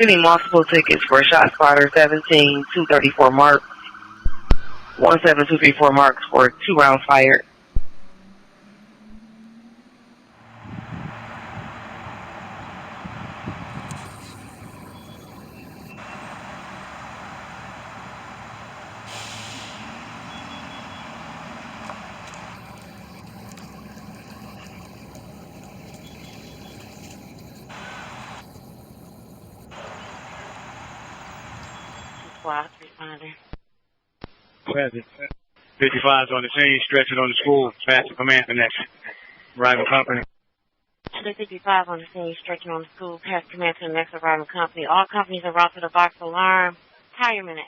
Getting multiple tickets for shot spotter 17-234 mark, 17234 marks for 2 rounds fired. Squad responder. 55's on the scene, stretching on the school, past the command connection. Arriving company. 55 on the scene, stretching on the school, past command to the next arriving company. All companies are routed to the box alarm. Fireman